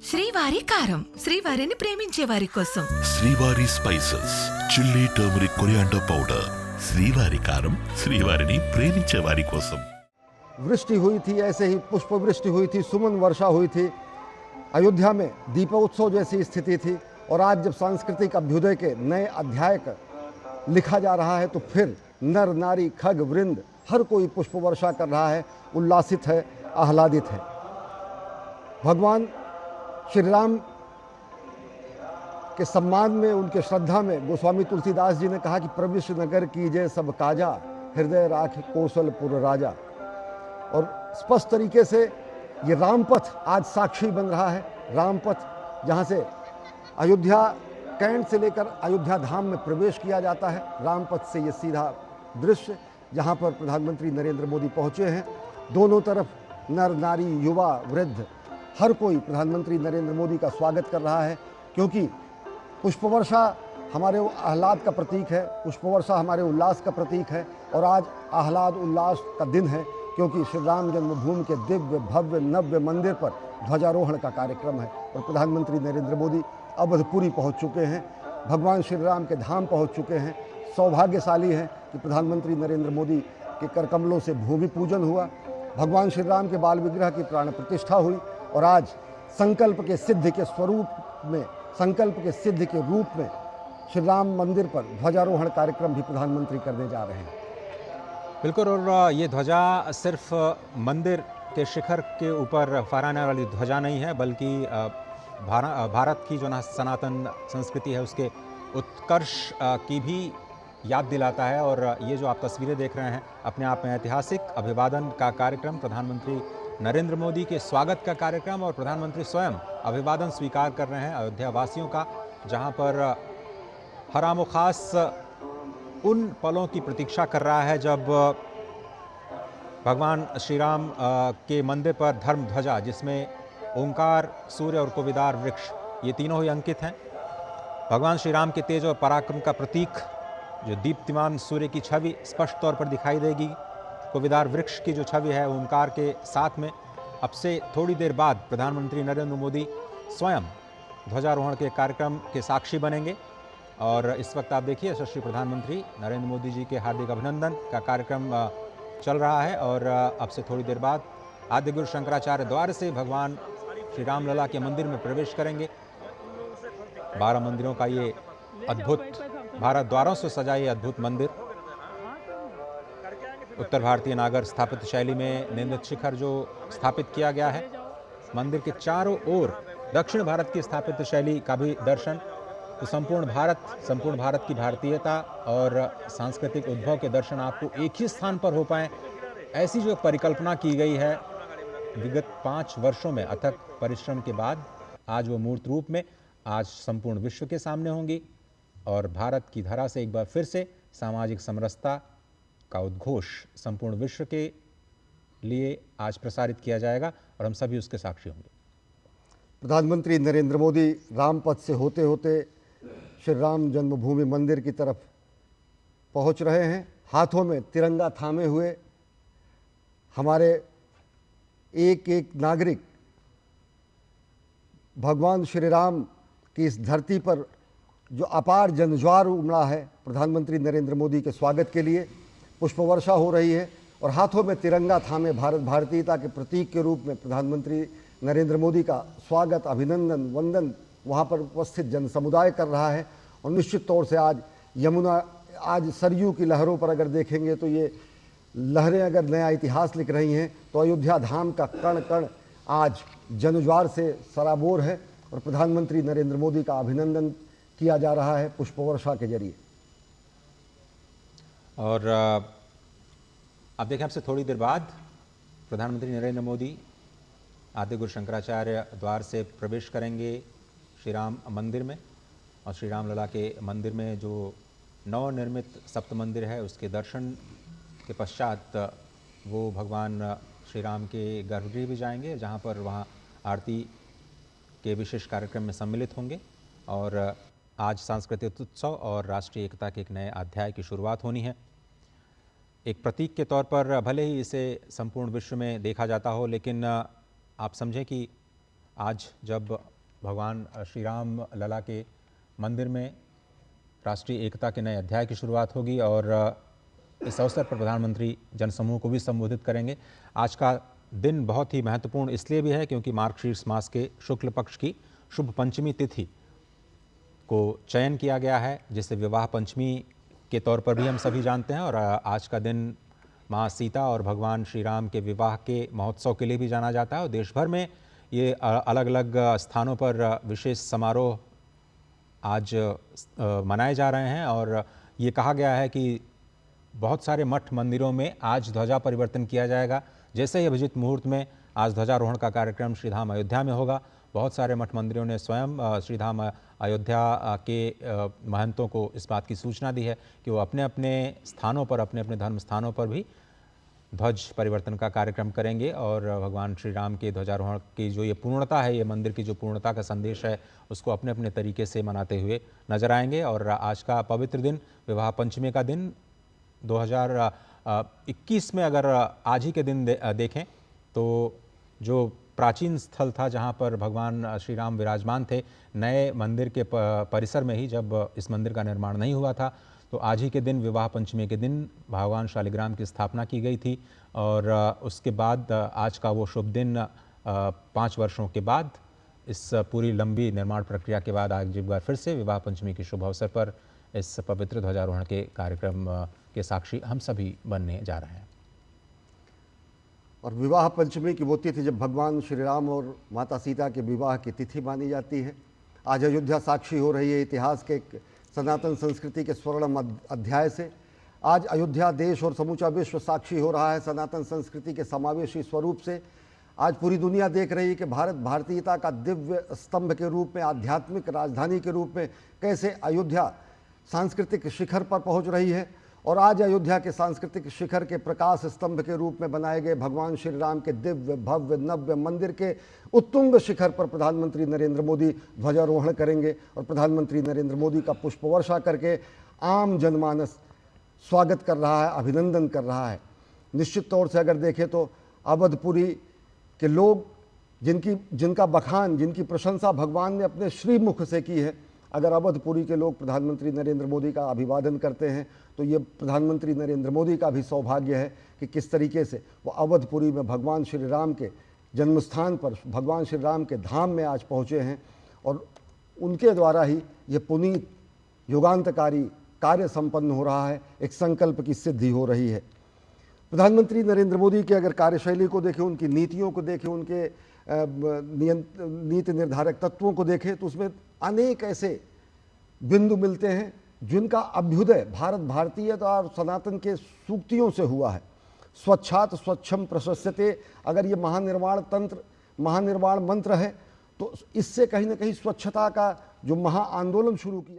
శ్రీవారి కారం శ్రీవారిని ప్రేమించే వారి కోసం. శ్రీవారి spices chilli turmeric coriander powder. శ్రీవారి కారం శ్రీవారిని ప్రేమించే వారి కోసం. वृष्टि हुई थी, ऐसे ही पुष्प वृष्टि हुई थी, सुमन वर्षा हुई थी, अयोध्या में दीपोत्सव जैसी स्थिति थी। और आज जब सांस्कृतिक अभ्युदय के नए अध्याय का लिखा जा रहा है तो फिर नर नारी खग वृंद हर कोई पुष्प वर्षा कर रहा है, उल्लासित है, आह्लादित है। भगवान श्री राम के सम्मान में, उनके श्रद्धा में गोस्वामी तुलसीदास जी ने कहा कि प्रविश नगर कीजय सब काजा, हृदय राख कौशलपुर राजा। और स्पष्ट तरीके से ये रामपथ आज साक्षी बन रहा है। रामपथ जहाँ से अयोध्या कैंट से लेकर अयोध्या धाम में प्रवेश किया जाता है, रामपथ से ये सीधा दृश्य जहाँ पर प्रधानमंत्री नरेंद्र मोदी पहुँचे हैं। दोनों तरफ नर नारी युवा वृद्ध हर कोई प्रधानमंत्री नरेंद्र मोदी का स्वागत कर रहा है, क्योंकि पुष्पवर्षा हमारे आह्लाद का प्रतीक है, पुष्पवर्षा हमारे उल्लास का प्रतीक है। और आज आह्लाद उल्लास का दिन है, क्योंकि श्री राम जन्मभूमि के दिव्य भव्य नव्य मंदिर पर ध्वजारोहण का कार्यक्रम है। और प्रधानमंत्री नरेंद्र मोदी अवधपुरी पहुंच चुके हैं, भगवान श्री राम के धाम पहुंच चुके हैं। सौभाग्यशाली हैं कि प्रधानमंत्री नरेंद्र मोदी के करकमलों से भूमि पूजन हुआ, भगवान श्री राम के बाल विग्रह की प्राण प्रतिष्ठा हुई। और आज संकल्प के सिद्ध के स्वरूप में, संकल्प के सिद्ध के रूप में श्री राम मंदिर पर ध्वजारोहण कार्यक्रम भी प्रधानमंत्री करने जा रहे हैं। बिल्कुल, और ये ध्वजा सिर्फ मंदिर के शिखर के ऊपर फहराने वाली ध्वजा नहीं है, बल्कि भारत की जो ना सनातन संस्कृति है उसके उत्कर्ष की भी याद दिलाता है। और ये जो आप तस्वीरें देख रहे हैं अपने आप में ऐतिहासिक अभिवादन का कार्यक्रम, प्रधानमंत्री नरेंद्र मोदी के स्वागत का कार्यक्रम, और प्रधानमंत्री स्वयं अभिवादन स्वीकार कर रहे हैं अयोध्या वासियों का, जहां पर हर आमो खास उन पलों की प्रतीक्षा कर रहा है जब भगवान श्री राम के मंदिर पर धर्म ध्वजा, जिसमें ओंकार, सूर्य और कोविदार वृक्ष, ये तीनों ही अंकित हैं। भगवान श्री राम के तेज और पराक्रम का प्रतीक जो दीप्तिमान सूर्य की छवि स्पष्ट तौर पर दिखाई देगी, कोविदार वृक्ष की जो छवि है ओंकार के साथ में। अब से थोड़ी देर बाद प्रधानमंत्री नरेंद्र मोदी स्वयं ध्वजारोहण के कार्यक्रम के साक्षी बनेंगे। और इस वक्त आप देखिए यशस्वी प्रधानमंत्री नरेंद्र मोदी जी के हार्दिक अभिनंदन का कार्यक्रम चल रहा है। और अब से थोड़ी देर बाद आद्य गुरु शंकराचार्य द्वार से भगवान श्री राम लला के मंदिर में प्रवेश करेंगे। 12 मंदिरों का ये अद्भुत, 12 द्वारों से सजा ये अद्भुत मंदिर, उत्तर भारतीय नागर स्थापत्य शैली में निर्मित शिखर जो स्थापित किया गया है। मंदिर के चारों ओर दक्षिण भारत की स्थापत्य शैली का भी दर्शन। तो संपूर्ण भारत की भारतीयता और सांस्कृतिक उद्भव के दर्शन आपको एक ही स्थान पर हो पाएं, ऐसी जो परिकल्पना की गई है विगत 5 वर्षों में अथक परिश्रम के बाद आज वो मूर्त रूप में आज संपूर्ण विश्व के सामने होंगी। और भारत की धरा से एक बार फिर से सामाजिक समरसता का उद्घोष संपूर्ण विश्व के लिए आज प्रसारित किया जाएगा, और हम सभी उसके साक्षी होंगे। प्रधानमंत्री नरेंद्र मोदी रामपथ से होते होते श्री राम जन्मभूमि मंदिर की तरफ पहुंच रहे हैं। हाथों में तिरंगा थामे हुए हमारे एक एक नागरिक भगवान श्री राम की इस धरती पर जो अपार जनज्वार उमड़ा है, प्रधानमंत्री नरेंद्र मोदी के स्वागत के लिए पुष्पवर्षा हो रही है। और हाथों में तिरंगा थामे भारत भारतीयता के प्रतीक के रूप में प्रधानमंत्री नरेंद्र मोदी का स्वागत, अभिनंदन, वंदन वहाँ पर उपस्थित जन समुदाय कर रहा है। और निश्चित तौर से आज यमुना, आज सरयू की लहरों पर अगर देखेंगे तो ये लहरें अगर नया इतिहास लिख रही हैं, तो अयोध्या धाम का कण कण आज जनज्वार से सराबोर है। और प्रधानमंत्री नरेंद्र मोदी का अभिनंदन किया जा रहा है पुष्पवर्षा के जरिए। और आप देखें आपसे थोड़ी देर बाद प्रधानमंत्री नरेंद्र मोदी आद्य गुरु शंकराचार्य द्वार से प्रवेश करेंगे श्री राम मंदिर में। और श्री राम लला के मंदिर में जो नवनिर्मित सप्त मंदिर है उसके दर्शन के पश्चात वो भगवान श्री राम के गर्भगृह भी जाएंगे, जहाँ पर वहाँ आरती के विशेष कार्यक्रम में सम्मिलित होंगे। और आज सांस्कृतिक उत्सव और राष्ट्रीय एकता के एक नए अध्याय की शुरुआत होनी है। एक प्रतीक के तौर पर भले ही इसे संपूर्ण विश्व में देखा जाता हो, लेकिन आप समझें कि आज जब भगवान श्री राम लला के मंदिर में राष्ट्रीय एकता के नए अध्याय की शुरुआत होगी और इस अवसर पर प्रधानमंत्री जनसमूह को भी संबोधित करेंगे। आज का दिन बहुत ही महत्वपूर्ण इसलिए भी है क्योंकि मार्गशीर्ष मास के शुक्ल पक्ष की शुभ पंचमी तिथि को चयन किया गया है, जिसे विवाह पंचमी के तौर पर भी हम सभी जानते हैं। और आज का दिन माँ सीता और भगवान श्री राम के विवाह के महोत्सव के लिए भी जाना जाता है और देश भर में ये अलग अलग स्थानों पर विशेष समारोह आज मनाए जा रहे हैं। और ये कहा गया है कि बहुत सारे मठ मंदिरों में आज ध्वजा परिवर्तन किया जाएगा। जैसे ही अभिजीत मुहूर्त में आज ध्वजारोहण का कार्यक्रम श्रीधाम अयोध्या में होगा। बहुत सारे मठ मंदिरों ने स्वयं श्रीधाम अयोध्या के महंतों को इस बात की सूचना दी है कि वो अपने अपने स्थानों पर, अपने अपने धर्म स्थानों पर भी ध्वज परिवर्तन का कार्यक्रम करेंगे और भगवान श्री राम के ध्वजारोहण की जो ये पूर्णता है, ये मंदिर की जो पूर्णता का संदेश है, उसको अपने अपने तरीके से मनाते हुए नजर आएंगे। और आज का पवित्र दिन, विवाह पंचमी का दिन 2021 में अगर आज ही के दिन देखें तो जो प्राचीन स्थल था जहाँ पर भगवान श्री राम विराजमान थे, नए मंदिर के परिसर में ही जब इस मंदिर का निर्माण नहीं हुआ था, तो आज ही के दिन, विवाह पंचमी के दिन भगवान शालिग्राम की स्थापना की गई थी। और उसके बाद आज का वो शुभ दिन 5 वर्षों के बाद, इस पूरी लंबी निर्माण प्रक्रिया के बाद आज एक बार फिर से विवाह पंचमी के शुभ अवसर पर इस पवित्र ध्वजारोहण के कार्यक्रम के साक्षी हम सभी बनने जा रहे हैं। और विवाह पंचमी की वो तिथि जब भगवान श्री राम और माता सीता के विवाह की तिथि मानी जाती है। आज अयोध्या साक्षी हो रही है इतिहास के सनातन संस्कृति के स्वर्णिम अध्याय से। आज अयोध्या देश और समूचा विश्व साक्षी हो रहा है सनातन संस्कृति के समावेशी स्वरूप से। आज पूरी दुनिया देख रही है कि भारत भारतीयता का दिव्य स्तंभ के रूप में, आध्यात्मिक राजधानी के रूप में कैसे अयोध्या सांस्कृतिक शिखर पर पहुंच रही है। और आज अयोध्या के सांस्कृतिक शिखर के प्रकाश स्तंभ के रूप में बनाए गए भगवान श्री राम के दिव्य भव्य नव्य मंदिर के उत्तुंग शिखर पर प्रधानमंत्री नरेंद्र मोदी ध्वजारोहण करेंगे और प्रधानमंत्री नरेंद्र मोदी का पुष्प वर्षा करके आम जनमानस स्वागत कर रहा है, अभिनंदन कर रहा है। निश्चित तौर से अगर देखें तो अवधपुरी के लोग जिनका बखान, जिनकी प्रशंसा भगवान ने अपने श्रीमुख से की है, अगर अवधपुरी के लोग प्रधानमंत्री नरेंद्र मोदी का अभिवादन करते हैं तो ये प्रधानमंत्री नरेंद्र मोदी का भी सौभाग्य है कि किस तरीके से वो अवधपुरी में भगवान श्री राम के जन्मस्थान पर, भगवान श्री राम के धाम में आज पहुँचे हैं और उनके द्वारा ही ये पुनीत युगांतकारी कार्य संपन्न हो रहा है, एक संकल्प की सिद्धि हो रही है। प्रधानमंत्री नरेंद्र मोदी के अगर कार्यशैली को देखें, उनकी नीतियों को देखें, उनके नीति निर्धारक तत्वों को देखें तो उसमें अनेक ऐसे बिंदु मिलते हैं जिनका अभ्युदय भारत भारतीयता और सनातन के सूक्तियों से हुआ है। स्वच्छात स्वच्छम प्रशस्यते, अगर ये महानिर्वाण मंत्र है तो इससे कहीं ना कहीं स्वच्छता का जो महा आंदोलन शुरू किया।